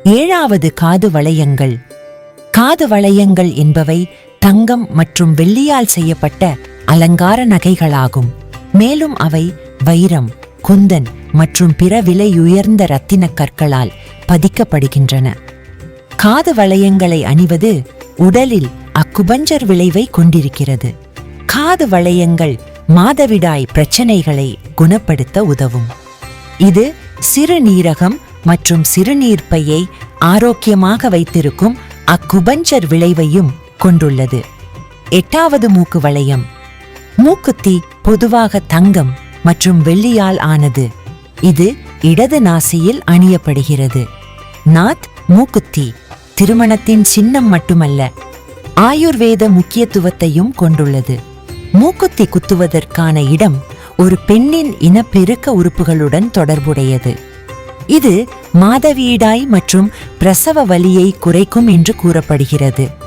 ஏழாவது காது வளையங்கள். காது வளையங்கள் என்பவை தங்கம் மற்றும் வெள்ளியால் செய்யப்பட்ட அலங்கார நகைகளாகும். மேலும் அவை வைரம், குந்தன் மற்றும் பிற விலையுயர்ந்த இரத்தின கற்களால் பதிக்கப்படுகின்றன. காது வளையங்களை அணிவது உடலில் அக்குபஞ்சர் விளைவை கொண்டிருக்கிறது. காது வளையங்கள் மாதவிடாய் பிரச்சனைகளை குணப்படுத்த உதவும். இது சிறுநீரகம் மற்றும் சிறுநீர்ப்பையை ஆரோக்கியமாக வைத்திருக்கும் அக்குபஞ்சர் விளைவையும் கொண்டுள்ளது. எட்டாவது மூக்கு வளையம். மூக்குத்தி பொதுவாக தங்கம் மற்றும் வெள்ளியால் ஆனது. இது இடது நாசியில் அணியப்படுகிறது. நாத் மூக்குத்தி திருமணத்தின் சின்னம் மட்டுமல்ல, ஆயுர்வேத முக்கியத்துவத்தையும் கொண்டுள்ளது. மூக்குத்தி குத்துவதற்கான இடம் ஒரு பெண்ணின் இனப்பெருக்க உறுப்புகளுடன் தொடர்புடையது. இது மாதவிடாய் மற்றும் பிரசவ வலியை குறைக்கும் என்று கூறப்படுகிறது.